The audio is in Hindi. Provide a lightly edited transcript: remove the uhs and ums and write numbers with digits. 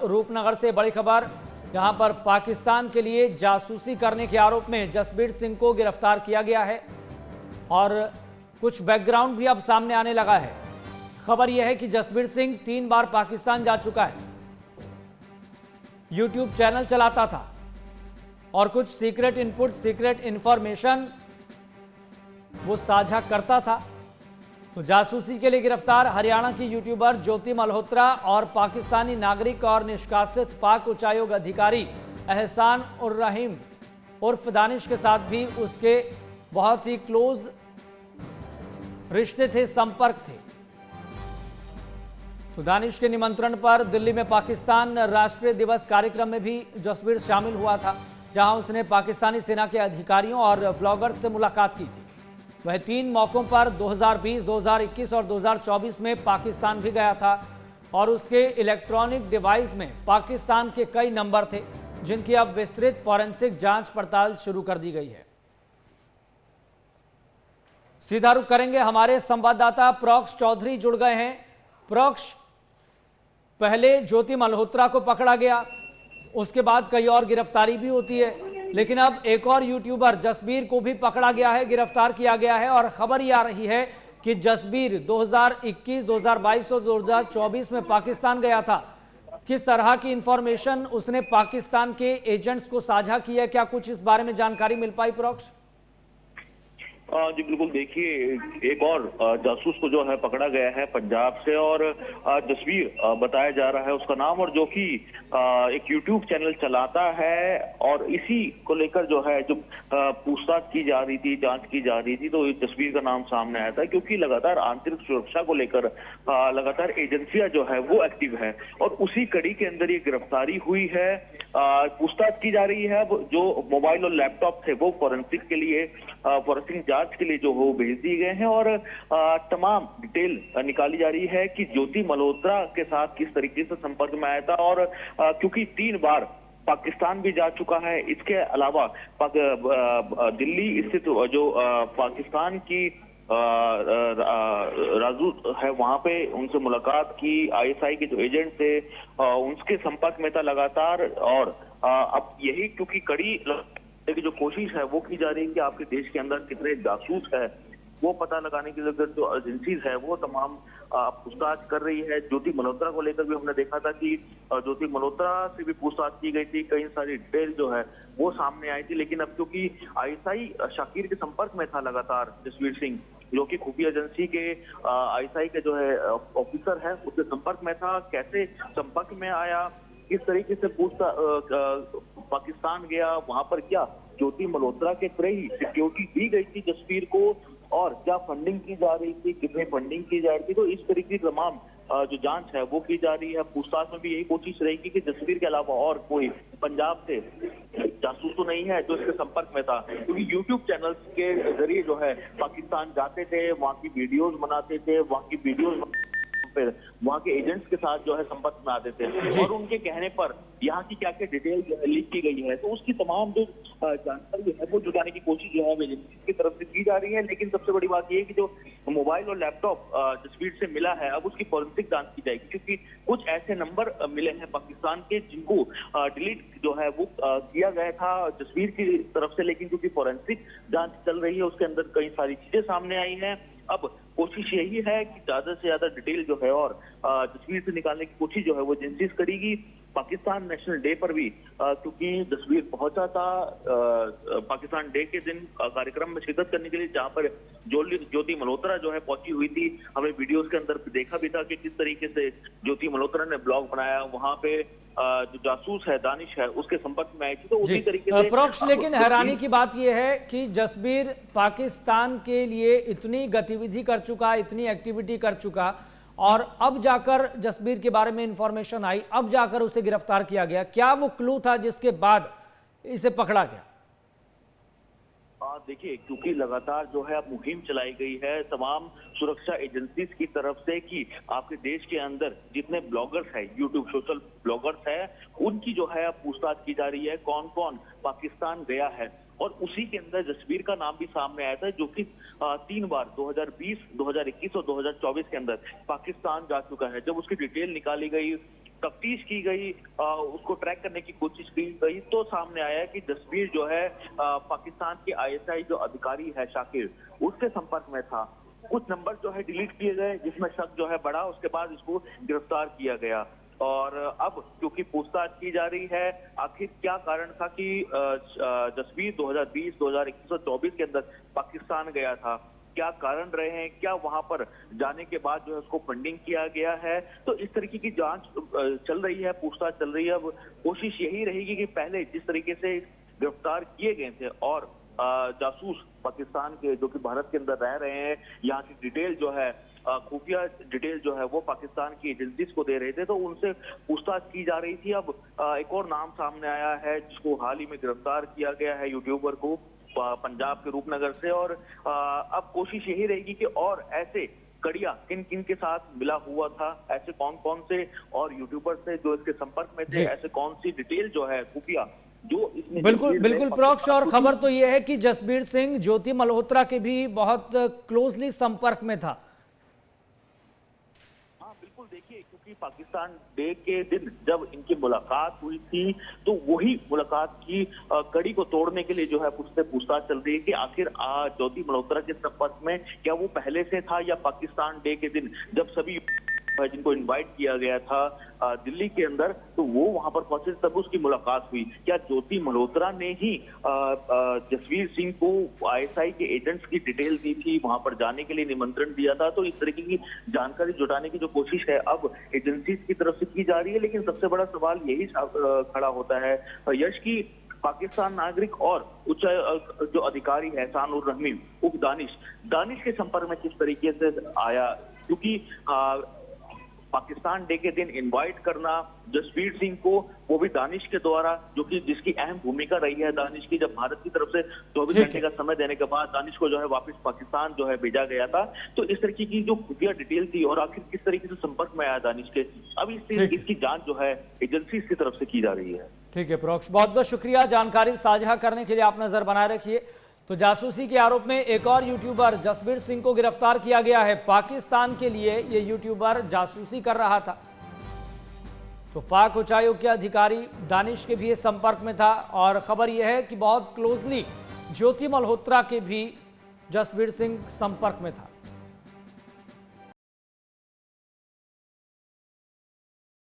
रूपनगर से बड़ी खबर, जहां पर पाकिस्तान के लिए जासूसी करने के आरोप में जसबीर सिंह को गिरफ्तार किया गया है और कुछ बैकग्राउंड भी अब सामने आने लगा है। खबर यह है कि जसबीर सिंह 3 बार पाकिस्तान जा चुका है, यूट्यूब चैनल चलाता था और कुछ सीक्रेट इनपुट, सीक्रेट इंफॉर्मेशन वो साझा करता था। तो जासूसी के लिए गिरफ्तार हरियाणा की यूट्यूबर ज्योति मल्होत्रा और पाकिस्तानी नागरिक और निष्कासित पाक उच्चायोग अधिकारी एहसान उर रहीम उर्फ दानिश के साथ भी उसके बहुत ही क्लोज रिश्ते थे, संपर्क थे। तो दानिश के निमंत्रण पर दिल्ली में पाकिस्तान राष्ट्रीय दिवस कार्यक्रम में भी जसबीर शामिल हुआ था, जहां उसने पाकिस्तानी सेना के अधिकारियों और व्लॉगर्स से मुलाकात की थी। वह 3 मौकों पर 2020, 2021 और 2024 में पाकिस्तान भी गया था और उसके इलेक्ट्रॉनिक डिवाइस में पाकिस्तान के कई नंबर थे, जिनकी अब विस्तृत फॉरेंसिक जांच पड़ताल शुरू कर दी गई है। सीधा रुख करेंगे, हमारे संवाददाता प्रोक्ष चौधरी जुड़ गए हैं। प्रोक्ष, पहले ज्योति मल्होत्रा को पकड़ा गया, उसके बाद कई और गिरफ्तारी भी होती है, लेकिन अब एक और यूट्यूबर जसबीर को भी पकड़ा गया है, गिरफ्तार किया गया है और खबर ये आ रही है कि जसबीर 2021, 2022 और 2024 में पाकिस्तान गया था। किस तरह की इंफॉर्मेशन उसने पाकिस्तान के एजेंट्स को साझा की है, क्या कुछ इस बारे में जानकारी मिल पाई प्रोक्ष? जी बिल्कुल, देखिए एक और जासूस को जो है पकड़ा गया है पंजाब से और जसबीर बताया जा रहा है उसका नाम, और जो कि एक यूट्यूब चैनल चलाता है और इसी को लेकर जो है जो पूछताछ की जा रही थी, जांच की जा रही थी, तो जसबीर का नाम सामने आया था क्योंकि लगातार आंतरिक सुरक्षा को लेकर लगातार एजेंसियां जो है वो एक्टिव है और उसी कड़ी के अंदर ये गिरफ्तारी हुई है। पूछताछ की जा रही है। जो मोबाइल और लैपटॉप थे वो फॉरेंसिक के लिए, फॉरेंसिक जांच के लिए जो हो भेज दिए गए हैं और तमाम डिटेल निकाली जा रही है कि ज्योति मल्होत्रा के साथ किस तरीके से संपर्क में आया था और क्योंकि 3 बार पाकिस्तान भी जा चुका है। इसके अलावा दिल्ली स्थित जो पाकिस्तान की राजू है वहां पे उनसे मुलाकात की, आईएसआई के जो एजेंट थे उनके संपर्क में था लगातार और अब यही क्योंकि कड़ी की जो कोशिश है वो की जा रही है कि आपके देश के अंदर कितने जासूस है वो पता लगाने के लिए जो एजेंसीज है वो तमाम पूछताछ कर रही है। ज्योति मल्होत्रा को लेकर भी हमने देखा था कि ज्योति मल्होत्रा से भी पूछताछ की गई थी, कई सारी डिटेल जो है वो सामने आई थी, लेकिन अब क्योंकि आईएसआई शाकिर के संपर्क में था लगातार जसबीर सिंह, जो कि खुफिया एजेंसी के आईएसआई के जो है ऑफिसर है उसके संपर्क में था, कैसे संपर्क में आया, किस तरीके से पाकिस्तान गया, वहां पर क्या ज्योति मल्होत्रा के थ्रू ही सिक्योरिटी दी गई थी जसबीर को और क्या फंडिंग की जा रही थी, कितनी फंडिंग की जा रही थी, तो इस तरीके की तमाम जो जांच है वो की जा रही है। पूछताछ में भी यही कोशिश रहेगी कि जसबीर के अलावा और कोई पंजाब से जासूस तो नहीं है जो इसके संपर्क में था, क्योंकि यूट्यूब चैनल्स के जरिए जो है पाकिस्तान जाते थे, वहां की वीडियोज बनाते थे, वहां की वीडियोज वहां के एजेंट्स के साथ जो है संपर्क में आते थे और उनके कहने पर यहाँ की क्या क्या डिटेल जो है लीक की गई है, तो उसकी तमाम जो जानकारी है वो जुटाने की कोशिश जो है एजेंसी की तरफ से की जा रही है। लेकिन सबसे बड़ी बात यह है कि जो मोबाइल और लैपटॉप जसबीर से मिला है अब उसकी फॉरेंसिक जांच की जाएगी, क्योंकि कुछ ऐसे नंबर मिले हैं पाकिस्तान के जिनको डिलीट जो है वो किया गया था जसबीर की तरफ से, लेकिन क्योंकि फॉरेंसिक जांच चल रही है उसके अंदर कई सारी चीजें सामने आई हैं। अब कोशिश यही है कि ज्यादा से ज्यादा डिटेल जो है और जसबीर से निकालने की कोशिश जो है वो एजेंसीज करेगी। पाकिस्तान नेशनल डे पर भी क्योंकि जसबीर पहुंचा था पाकिस्तान डे के दिन कार्यक्रम में शिरकत करने के लिए, जहां पर ज्योति मल्होत्रा जो है पहुंची हुई थी। हमने वीडियोस के अंदर देखा भी था कि किस तरीके से ज्योति मल्होत्रा ने ब्लॉग बनाया, वहां पे जो जासूस है दानिश है उसके संपर्क में आई थी, तो उसी तरीके से प्रोक्ष। लेकिन हैरानी की बात यह है कि जसबीर पाकिस्तान के लिए इतनी गतिविधि कर चुका, इतनी एक्टिविटी कर चुका और अब जाकर जसबीर के बारे में इंफॉर्मेशन आई, अब जाकर उसे गिरफ्तार किया गया। क्या वो क्लू था जिसके बाद इसे पकड़ा गया? देखिए, क्योंकि लगातार जो है अब मुहिम चलाई गई है तमाम सुरक्षा एजेंसीज की तरफ से कि आपके देश के अंदर जितने ब्लॉगर्स हैं, यूट्यूब सोशल ब्लॉगर्स हैं, उनकी जो है अब पूछताछ की जा रही है कौन कौन पाकिस्तान गया है। और उसी के अंदर जसबीर का नाम भी सामने आया था, जो कि 3 बार 2020, 2021 और 2024 के अंदर पाकिस्तान जा चुका है। जब उसकी डिटेल निकाली गई, तफ्तीश की गई, उसको ट्रैक करने की कोशिश की गई, तो सामने आया कि जसबीर जो है पाकिस्तान के आईएसआई जो अधिकारी है शाकिर, उसके संपर्क में था। कुछ नंबर जो है डिलीट किए गए, जिसमें शक जो है बढ़ा, उसके बाद इसको गिरफ्तार किया गया। और अब क्योंकि पूछताछ की जा रही है, आखिर क्या कारण था कि जसबीर 2020, 2021 और 24 के अंदर पाकिस्तान गया था, क्या कारण रहे हैं, क्या वहां पर जाने के बाद जो है उसको फंडिंग किया गया है, तो इस तरीके की जांच चल रही है, पूछताछ चल रही है। अब कोशिश यही रहेगी कि पहले जिस तरीके से गिरफ्तार किए गए थे और जासूस पाकिस्तान के जो कि भारत के अंदर रह रहे हैं, यहाँ की डिटेल जो है, खुफिया डिटेल जो है वो पाकिस्तान की एजेंसीज को दे रहे थे, तो उनसे पूछताछ की जा रही थी। अब एक और नाम सामने आया है जिसको हाल ही में गिरफ्तार किया गया है, यूट्यूबर को, पंजाब के रूपनगर से। और अब कोशिश यही रहेगी कि और ऐसे कड़िया किन किन के साथ मिला हुआ था, ऐसे कौन कौन से और यूट्यूबर से जो इसके संपर्क में थे, ऐसे कौन सी डिटेल जो है खुफिया जो इसमें बिल्कुल प्रोक्ष। और खबर तो यह है कि जसबीर सिंह ज्योति मल्होत्रा के भी बहुत क्लोजली संपर्क में था। बिल्कुल, देखिए, क्योंकि पाकिस्तान डे के दिन जब इनकी मुलाकात हुई थी, तो वही मुलाकात की कड़ी को तोड़ने के लिए जो है उससे पूछताछ चल रही है कि आखिर ज्योति मल्होत्रा के संपर्क में क्या वो पहले से था, या पाकिस्तान डे के दिन जब सभी जिनको इनवाइट किया गया था दिल्ली के अंदर, तो वो वहां पर पहुंचे तब उसकी मुलाकात हुई। क्या ज्योति मल्होत्रा ने ही जसबीर सिंह को आईएसआई के एजेंट्स की डिटेल दी थी, वहां पर जाने के लिए निमंत्रण दिया था? तो इस तरीके की जानकारी जुटाने की जो कोशिश है अब एजेंसीज की तरफ से की जा रही है। लेकिन सबसे बड़ा सवाल यही खड़ा होता है यश की, पाकिस्तान नागरिक और उच्च जो अधिकारी है एहसानुर रहमी उप दानिश के संपर्क में किस तरीके से आया, क्योंकि पाकिस्तान डे के दिन इनवाइट करना जसबीर सिंह को, वो भी दानिश के द्वारा, जो कि जिसकी अहम भूमिका रही है दानिश की, जब भारत की तरफ से 24 घंटे का समय देने के बाद दानिश को जो है वापस पाकिस्तान जो है भेजा गया था। तो इस तरीके की जो खुफिया डिटेल थी और आखिर किस तरीके से संपर्क में आया दानिश के, अब इसकी जांच जो है एजेंसी की तरफ से की जा रही है। ठीक है प्रोक्ष, बहुत बहुत शुक्रिया जानकारी साझा करने के लिए, आप नजर बनाए रखिए। तो जासूसी के आरोप में एक और यूट्यूबर जसबीर सिंह को गिरफ्तार किया गया है। पाकिस्तान के लिए ये यूट्यूबर जासूसी कर रहा था, तो पाक उच्चायोग के अधिकारी दानिश के भी संपर्क में था। और खबर यह है कि बहुत क्लोजली ज्योति मल्होत्रा के भी जसबीर सिंह संपर्क में था।